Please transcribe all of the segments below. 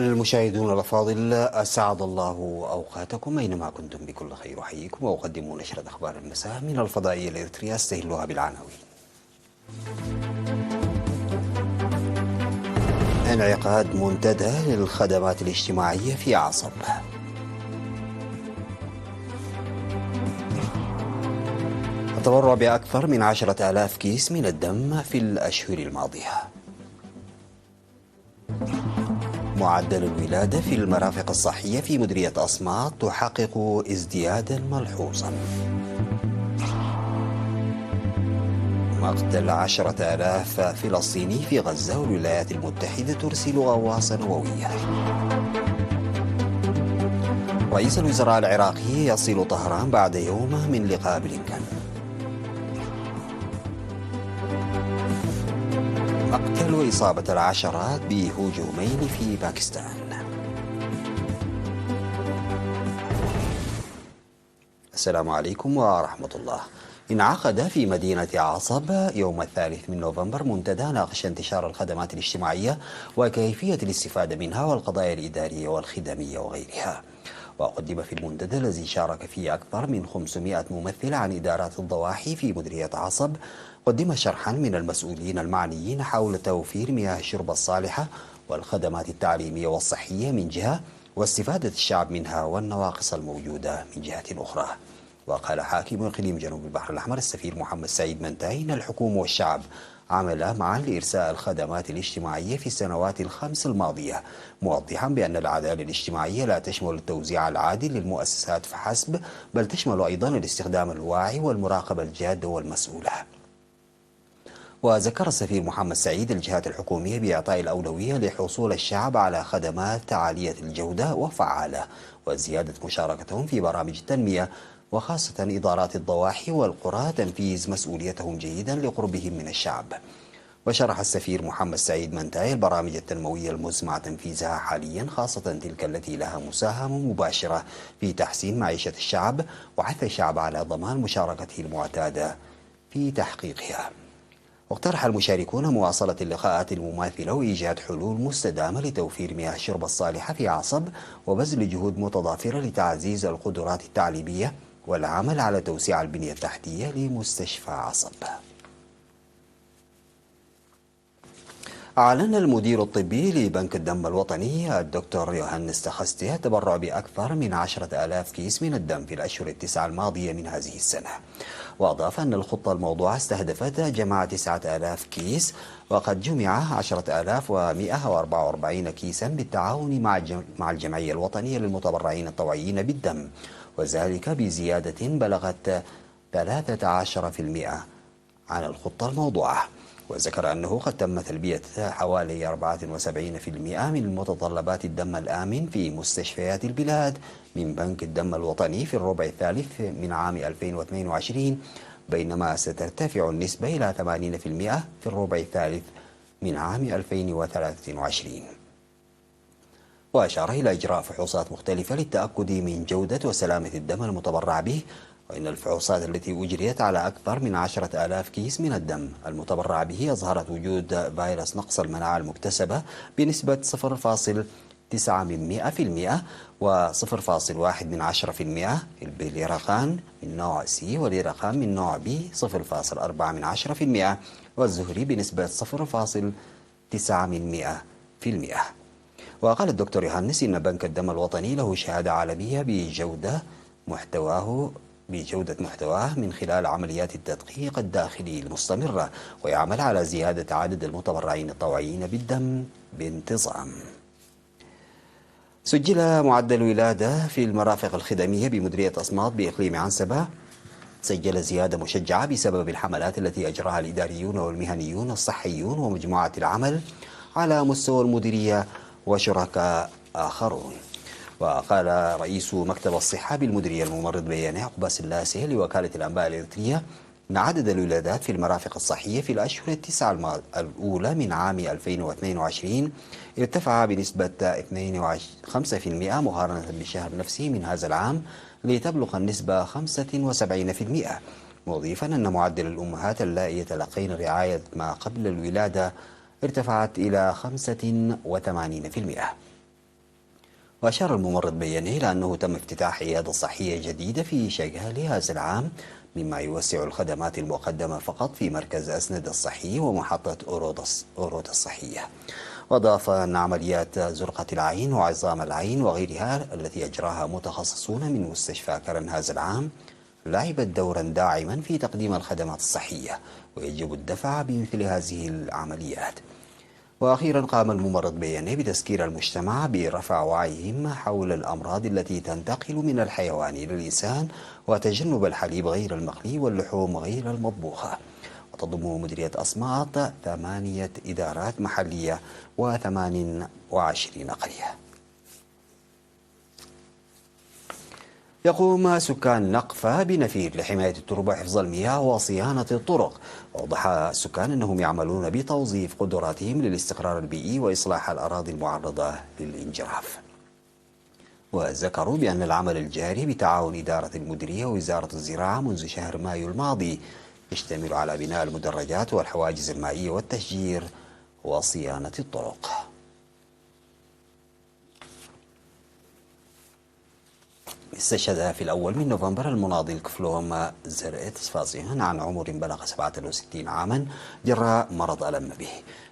المشاهدون الأفاضل، أسعد الله أوقاتكم أينما كنتم بكل خير. أحييكم وأقدم نشرة أخبار المساء من الفضائية الإريترية استهلها بالعناوين. انعقاد منتدى للخدمات الاجتماعية في عصب. التبرع بأكثر من 10,000 كيس من الدم في الأشهر الماضية. معدل الولادة في المرافق الصحية في مديرية أصمات تحقق ازديادا ملحوظا. مقتل 10,000 فلسطيني في غزة والولايات المتحدة ترسل غواص نووية. رئيس الوزراء العراقي يصل طهران بعد يوم من لقاء بلينكن. مقتل وإصابة العشرات بهجومين في باكستان. السلام عليكم ورحمة الله. انعقد في مدينة عصب يوم 3 نوفمبر منتدى ناقش انتشار الخدمات الاجتماعية وكيفية الاستفادة منها والقضايا الإدارية والخدمية وغيرها. وقدم في المنتدى الذي شارك فيه أكثر من 500 ممثل عن إدارات الضواحي في مديرية عصب، قدم شرحا من المسؤولين المعنيين حول توفير مياه الشرب الصالحة والخدمات التعليمية والصحية من جهة، واستفادة الشعب منها والنواقص الموجودة من جهة أخرى. وقال حاكم إقليم جنوب البحر الأحمر السفير محمد سعيد منتاي إن الحكومة والشعب عملا معا لإرساء الخدمات الاجتماعية في السنوات الخمس الماضية، موضحا بأن العدالة الاجتماعية لا تشمل التوزيع العادل للمؤسسات فحسب، بل تشمل أيضا الاستخدام الواعي والمراقبة الجادة والمسؤولة. وذكر السفير محمد سعيد الجهات الحكومية بإعطاء الأولوية لحصول الشعب على خدمات عالية الجودة وفعالة وزيادة مشاركتهم في برامج التنمية، وخاصة إدارات الضواحي والقرى تنفيذ مسؤوليتهم جيدا لقربهم من الشعب. وشرح السفير محمد سعيد منتاي البرامج التنموية المزمع تنفيذها حاليا، خاصة تلك التي لها مساهمة مباشرة في تحسين معيشة الشعب، وحث الشعب على ضمان مشاركته المعتادة في تحقيقها. واقترح المشاركون مواصلة اللقاءات المماثلة وإيجاد حلول مستدامة لتوفير مياه الشرب الصالحة في عصب، وبذل جهود متضافرة لتعزيز القدرات التعليمية والعمل على توسيع البنية التحتية لمستشفى عصب. أعلن المدير الطبي لبنك الدم الوطني الدكتور يوهانس تخستي التبرع بأكثر من 10,000 كيس من الدم في الأشهر التسعة الماضية من هذه السنة. وأضاف أن الخطة الموضوعة استهدفت جمع 9,000 كيس، وقد جمع 10,144 كيسا بالتعاون مع الجمعية الوطنية للمتبرعين الطوعيين بالدم، وذلك بزيادة بلغت 13% عن الخطة الموضوعة. وذكر أنه قد تم تلبية حوالي 74% من متطلبات الدم الآمن في مستشفيات البلاد من بنك الدم الوطني في الربع الثالث من عام 2022، بينما سترتفع النسبة إلى 80% في الربع الثالث من عام 2023. وأشار إلى إجراء فحوصات مختلفة للتأكد من جودة وسلامة الدم المتبرع به، وإن الفحوصات التي أجريت على أكثر من 10,000 كيس من الدم المتبرع به أظهرت وجود فيروس نقص المناعة المكتسبة بنسبة 0.9% و0.1% باليرقان من نوع سي واليرقان من نوع بي 0.4% والزهري بنسبة 0.9%. وقال الدكتور يوهانس إن بنك الدم الوطني له شهادة عالمية بجودة محتواه من خلال عمليات التدقيق الداخلي المستمرة، ويعمل على زيادة عدد المتبرعين الطوعيين بالدم بانتظام. سجل معدل الولادة في المرافق الخدمية بمديرية أصمات بإقليم عنسبة سجل زيادة مشجعة بسبب الحملات التي أجراها الإداريون والمهنيون الصحيون ومجموعات العمل على مستوى المديرية وشركاء آخرون. وقال رئيس مكتب الصحة بالمديرية الممرض بيان عقبة سلاسي لوكالة الأنباء الإريترية أن عدد الولادات في المرافق الصحية في الأشهر التسعة الأولى من عام 2022 ارتفع بنسبة 5% مقارنة بالشهر نفسه من هذا العام، لتبلغ النسبة 75%، مضيفا أن معدل الأمهات اللائي يتلقين رعاية ما قبل الولادة ارتفعت إلى 85%. وأشار الممرض بياني إلى أنه تم افتتاح عيادة صحية جديدة في شغال هذا العام، مما يوسع الخدمات المقدمة فقط في مركز أسند الصحي ومحطة أورود الصحية. وأضاف أن عمليات زرقة العين وعظام العين وغيرها التي أجراها متخصصون من مستشفى كرن هذا العام لعبت دورا داعما في تقديم الخدمات الصحية، ويجب الدفع بمثل هذه العمليات. وأخيرا قام الممرض بياني بتذكير المجتمع برفع وعيهم حول الأمراض التي تنتقل من الحيوان إلى الإنسان، وتجنب الحليب غير المقلي واللحوم غير المطبوخة. وتضم مديرية أسماط 8 إدارات محلية و28 قرية. يقوم سكان نقفة بنفير لحماية التربة وحفظ المياه وصيانة الطرق. وأوضح السكان أنهم يعملون بتوظيف قدراتهم للاستقرار البيئي وإصلاح الأراضي المعرضة للانجراف. وذكروا بأن العمل الجاري بتعاون إدارة المديرية ووزارة الزراعة منذ شهر مايو الماضي يشتمل على بناء المدرجات والحواجز المائية والتشجير وصيانة الطرق. استشهد في الأول من نوفمبر المناضل كفلوم زرقت صفاصيان عن عمر بلغ 67 عاما جراء مرض ألم به.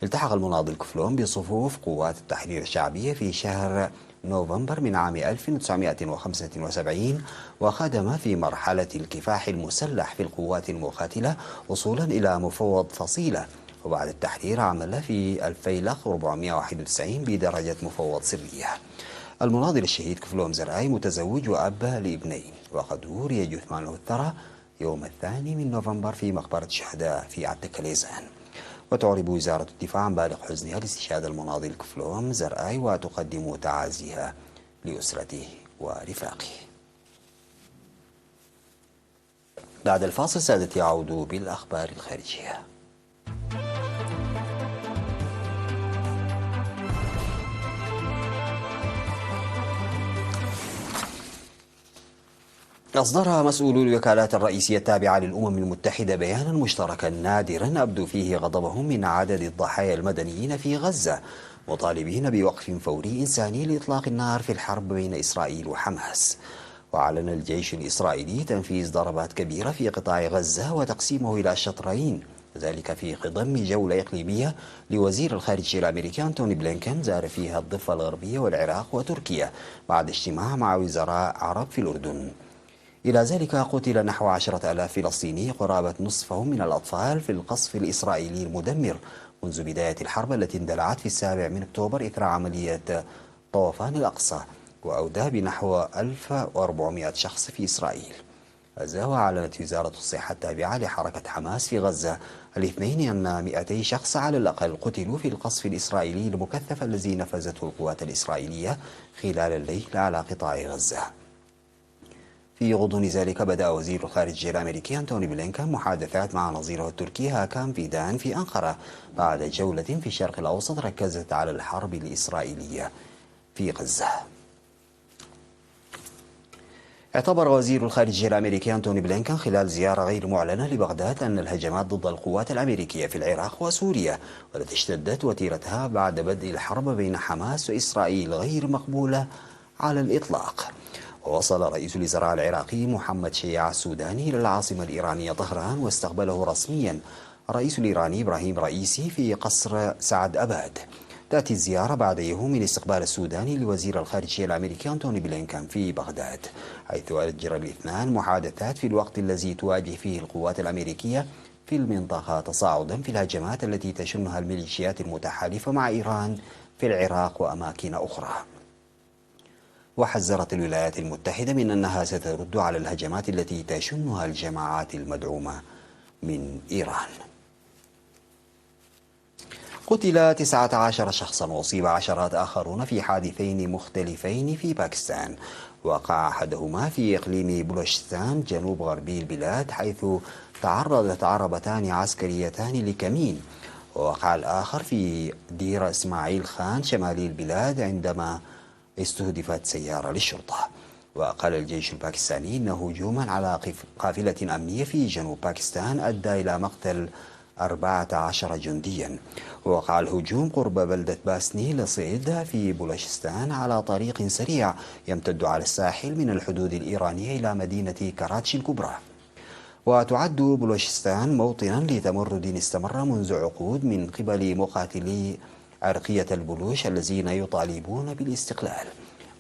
التحق المناضل كفلوم بصفوف قوات التحرير الشعبية في شهر نوفمبر من عام 1975، وخدم في مرحلة الكفاح المسلح في القوات المقاتلة وصولا إلى مفوض فصيلة، وبعد التحرير عمل في الفيلق 491 بدرجة مفوض سرية. المناضل الشهيد كفلوم زرعي متزوج وأب لابنين، وقد أوري جثمانه الثرى يوم 2 نوفمبر في مقبرة الشهداء في عتكليزان. وتعرب وزارة الدفاع عن بالغ حزنها لاستشهاد المناضل كفلوم زرعي وتقدم تعازيها لأسرته ورفاقه. بعد الفاصل سادتي يعود بالأخبار الخارجية. أصدر مسؤولو الوكالات الرئيسية التابعة للأمم المتحدة بيانا مشتركا نادرا أبدوا فيه غضبهم من عدد الضحايا المدنيين في غزة، مطالبين بوقف فوري إنساني لإطلاق النار في الحرب بين إسرائيل وحماس. وأعلن الجيش الإسرائيلي تنفيذ ضربات كبيرة في قطاع غزة وتقسيمه إلى شطرين، ذلك في خضم جولة إقليمية لوزير الخارجية الأمريكي أنتوني بلينكن زار فيها الضفة الغربية والعراق وتركيا بعد اجتماع مع وزراء عرب في الأردن. إلى ذلك قتل نحو 10,000 فلسطيني، قرابة نصفهم من الأطفال، في القصف الإسرائيلي المدمر منذ بداية الحرب التي اندلعت في 7 أكتوبر إثر عملية طوفان الأقصى، وأودى بنحو 1400 شخص في إسرائيل. وأعلنت وزارة الصحة التابعة لحركة حماس في غزة الاثنين أن 200 شخص على الأقل قتلوا في القصف الإسرائيلي المكثف الذي نفذته القوات الإسرائيلية خلال الليل على قطاع غزة. في غضون ذلك بدأ وزير الخارجية الأمريكي أنتوني بلينكن محادثات مع نظيره التركي هاكان فيدان في أنقرة بعد جولة في الشرق الأوسط ركزت على الحرب الإسرائيلية في غزة. اعتبر وزير الخارجية الأمريكي أنتوني بلينكن خلال زيارة غير معلنة لبغداد أن الهجمات ضد القوات الأمريكية في العراق وسوريا والتي اشتدت وتيرتها بعد بدء الحرب بين حماس وإسرائيل غير مقبولة على الإطلاق. ووصل رئيس الوزراء العراقي محمد شيع السوداني إلى العاصمة الإيرانية طهران، واستقبله رسميا الرئيس الإيراني إبراهيم رئيسي في قصر سعد أباد. تأتي الزيارة بعد يوم من استقبال السوداني لوزير الخارجية الأمريكي أنتوني بلينكن في بغداد، حيث أجرى الاثنان محادثات في الوقت الذي تواجه فيه القوات الأمريكية في المنطقة تصاعدا في الهجمات التي تشنها الميليشيات المتحالفة مع إيران في العراق وأماكن أخرى. وحذرت الولايات المتحدة من أنها سترد على الهجمات التي تشنها الجماعات المدعومة من إيران. قتل 19 شخصا وأصيب عشرات آخرون في حادثين مختلفين في باكستان، وقع أحدهما في إقليم بلوشستان جنوب غربي البلاد، حيث تعرضت عربتان عسكريتان لكمين، ووقع الآخر في دير إسماعيل خان شمالي البلاد عندما استهدفت سيارة للشرطة. وقال الجيش الباكستاني إن هجوما على قافلة أمنية في جنوب باكستان أدى إلى مقتل 14 جنديا. وقع الهجوم قرب بلدة باسني لصيد في بلوشستان على طريق سريع يمتد على الساحل من الحدود الإيرانية إلى مدينة كراتشي الكبرى. وتعد بلوشستان موطنا لتمرد استمر منذ عقود من قبل مقاتلي عرقية البلوش الذين يطالبون بالاستقلال.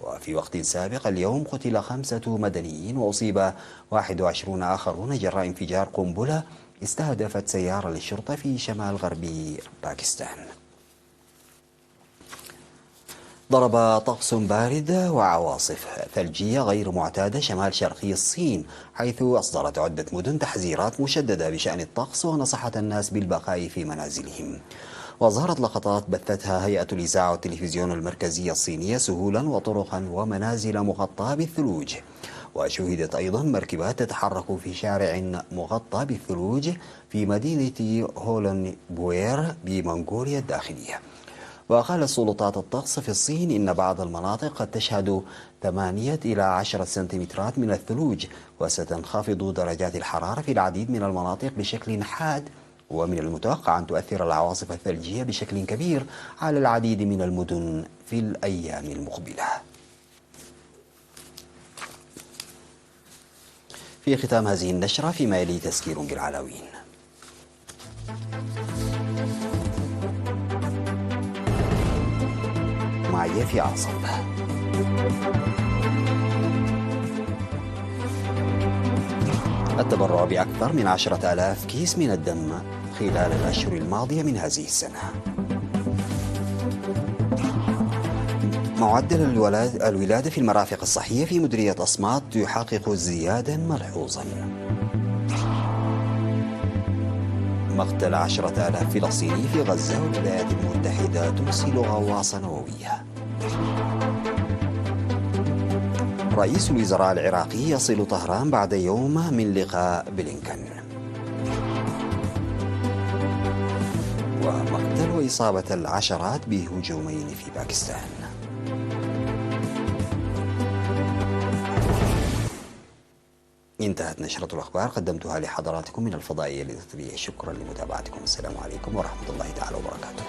وفي وقت سابق اليوم قتل 5 مدنيين وأصيب 21 آخرون جراء انفجار قنبلة استهدفت سيارة للشرطة في شمال غربي باكستان. ضرب طقس بارد وعواصف ثلجية غير معتادة شمال شرقي الصين، حيث أصدرت عدة مدن تحذيرات مشددة بشأن الطقس ونصحت الناس بالبقاء في منازلهم. وظهرت لقطات بثتها هيئة الإذاعة والتلفزيون المركزية الصينية سهولا وطرقا ومنازل مغطاة بالثلوج. وشهدت أيضا مركبات تتحرك في شارع مغطى بالثلوج في مدينة هولن بوير بمنغوليا الداخلية. وقالت سلطات الطقس في الصين إن بعض المناطق قد تشهد 8 إلى 10 سنتيمترات من الثلوج، وستنخفض درجات الحرارة في العديد من المناطق بشكل حاد. ومن المتوقع أن تؤثر العواصف الثلجية بشكل كبير على العديد من المدن في الأيام المقبلة. في ختام هذه النشرة فيما يلي تذكير بالعناوين. معي في عصب. التبرع بأكثر من 10,000 كيس من الدم خلال الأشهر الماضية من هذه السنة. معدل الولادة في المرافق الصحية في مديرية أصمات يحقق ازديادا ملحوظا. مقتل 10,000 فلسطيني في غزة والولايات المتحدة ترسل غواصة نووية. رئيس الوزراء العراقي يصل طهران بعد يوم من لقاء بلينكن. ومقتل وإصابة العشرات بهجومين في باكستان. انتهت نشرة الأخبار قدمتها لحضراتكم من الفضائية للتطبيع. شكرا لمتابعتكم. السلام عليكم ورحمة الله تعالى وبركاته.